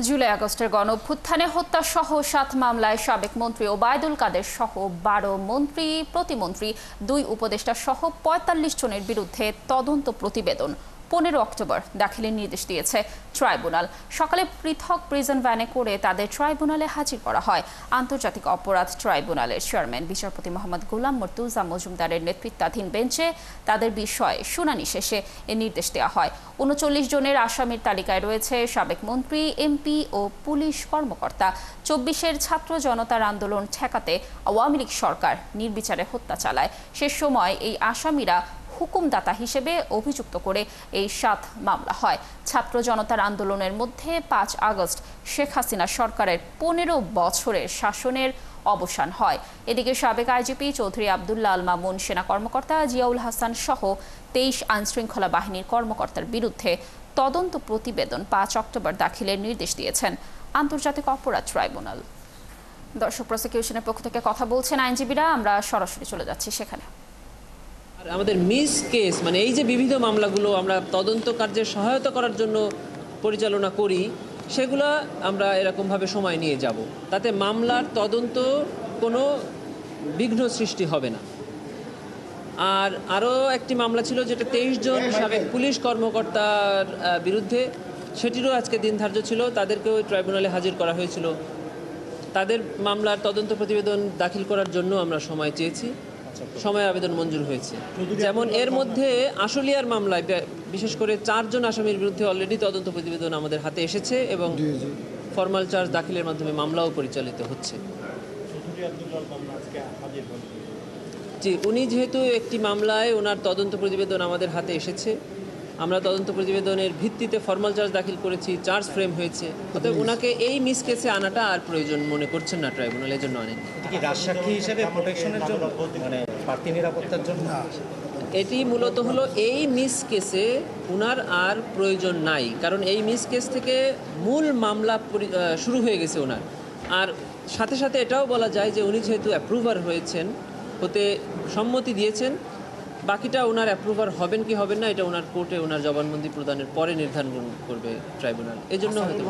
জুলাই আগস্টের গণঅভ্যুত্থানে হত্যাসহ ৭ মামলায় সাবেক মন্ত্রী ওবায়দুল কাদের সহ ১২ মন্ত্রী, প্রতিমন্ত্রী, ২ উপদেষ্টা সহ ৪৫ জনের বিরুদ্ধে তদন্ত প্রতিবেদন ১৫ অক্টোবর দাখিলের নির্দেশ দিয়েছে ট্রাইব্যুনাল। সকালে পৃথক প্রিজন ভ্যানে করে তাদের ট্রাইব্যুনালে হাজির করা হয়। আন্তর্জাতিক অপরাধ ট্রাইব্যুনালের চেয়ারম্যান বিচারপতি মোহাম্মদ গোলাম মর্তুজা মজুমদারের নেতৃত্বাধীন বেঞ্চে তাদের বিষয়ে শুনানি শেষে এ নির্দেশ দেওয়া হয়। ৩৯ জনের আসামির তালিকায় রয়েছে সাবেক মন্ত্রী, এমপি ও পুলিশ কর্মকর্তা। ২৪-এর ছাত্র জনতার আন্দোলন ঠেকাতে আওয়ামী লীগ সরকার নির্বিচারে হত্যা চালায়। সে সময় এই আসামিরা হুকুমদাতা হিসেবে অভিযুক্ত করে এই ৭ মামলা হয়। ছাত্র জনতার আন্দোলনের মধ্যে ৫ আগস্ট শেখ হাসিনা সরকারের ১৫ বছরের শাসনের অবসান হয়। এদিকে সাবেক আইজিপি চৌধুরী আবদুল্লাহ আল মামুন, সেনা কর্মকর্তা জিয়াউল হাসান সহ ২৩ আইনশৃঙ্খলা বাহিনীর কর্মকর্তার বিরুদ্ধে তদন্ত প্রতিবেদন ৫ অক্টোবর দাখিলের নির্দেশ দিয়েছেন আন্তর্জাতিক অপরাধ ট্রাইব্যুনাল। দর্শক, প্রসিকিউশনের পক্ষ থেকে কথা বলছেন আইনজীবীরা। আমরা সরাসরি চলে যাচ্ছি সেখানে। আমাদের মিস কেস মানে এই যে বিবিধ মামলাগুলো আমরা তদন্ত কার্যের সহায়তা করার জন্য পরিচালনা করি, সেগুলো আমরা এরকমভাবে সময় নিয়ে যাব, তাতে মামলার তদন্ত কোনো বিঘ্ন সৃষ্টি হবে না। আর আরও একটি মামলা ছিল যেটা ২৩ জন সাবেক পুলিশ কর্মকর্তার বিরুদ্ধে, সেটিরও আজকে দিন ধার্য ছিল, তাদেরকেও ট্রাইব্যুনালে হাজির করা হয়েছিল। তাদের মামলার তদন্ত প্রতিবেদন দাখিল করার জন্য আমরা সময় চেয়েছি, সময় আবেদন মঞ্জুর হয়েছে। যেমন এর মধ্যে আশুলিয়ার মামলায় বিশেষ করে ৪ জন আসামির বিরুদ্ধে অলরেডি তদন্ত প্রতিবেদন আমাদের হাতে এসেছে এবং ফরমাল চার্জ দাখিলের মাধ্যমে মামলাও পরিচালিত হচ্ছে। জি, উনি যেহেতু একটি মামলায় ওনার তদন্ত প্রতিবেদন আমাদের হাতে এসেছে, আমরা তদন্ত প্রতিবেদনের ভিত্তিতে ফরমাল চার্জ দাখিল করেছি, চার্জ ফ্রেম হয়েছে, অতএব ওনাকে এই মিস কেসে আনাটা আর প্রয়োজন মনে করছেন না ট্রাইব্যুনাল, এর জন্য আনেন। রাজসাক্ষী হিসেবে প্রোটেকশনের জন্য, মানে প্রার্থী নিরাপত্তার জন্য এটি মূলত হলো এই মিস কেসে ওনার আর প্রয়োজন নাই, কারণ এই মিস কেস থেকে মূল মামলা শুরু হয়ে গেছে ওনার। আর সাথে সাথে এটাও বলা যায় যে উনি যেহেতু অ্যাপ্রুভার হয়েছেন, হতে সম্মতি দিয়েছেন, বাকিটা ওনার অ্যাপ্রুভার হবেন কি হবেন না এটা ওনার কোর্টে ওনার জবানবন্দি প্রদানের পরে নির্ধারণ করবে ট্রাইব্যুনাল। এই জন্য হয়তো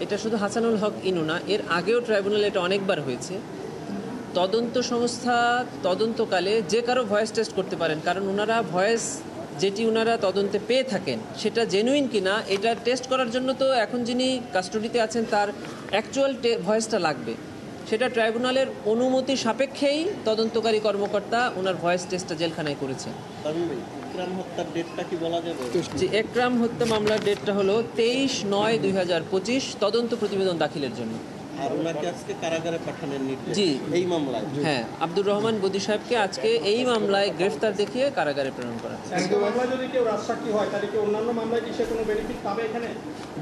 এটা শুধু হাসানুল হক ইনু না, এর আগেও ট্রাইব্যুনালে এটা অনেকবার হয়েছে। তদন্ত সংস্থা তদন্তকালে যে কারো ভয়েস টেস্ট করতে পারেন, কারণ ওনারা ভয়েস যেটি ওনারা তদন্তে পেয়ে থাকেন সেটা জেনুইন কিনা এটা টেস্ট করার জন্য তো এখন যিনি কাস্টডিতে আছেন তার অ্যাকচুয়াল ভয়েসটা লাগবে। সেটা ট্রাইব্যুনালের অনুমতি সাপেক্ষেই তদন্তকারী কর্মকর্তা ওনার ভয়েস টেস্টটা জেলখানায় করেছেন। জি, একরাম হত্যা মামলার ডেটটা হলো 23/9/2025 তদন্ত প্রতিবেদন দাখিলের জন্য। আর ওনাকে আজকে কারাগারে পাঠানোর নির্দেশ জি এই মামলায়। হ্যাঁ, আব্দুর রহমান বদি সাহেবকে আজকে এই মামলায় গ্রেফতার দেখিয়ে কারাগারে প্রেরণ করা হয়েছে।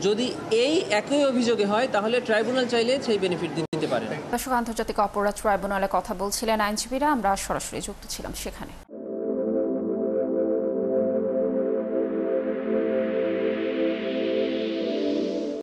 যদি এই একই অভিযোগে হয় তাহলে ট্রাইব্যুনাল চাইলে সেই বেনিফিট দিতে পারে। দর্শক, আন্তর্জাতিক অপরাধ ট্রাইব্যুনালে কথা বলছিলেন আইনজীবীরা। আমরা সরাসরি যুক্ত ছিলাম সেখানে।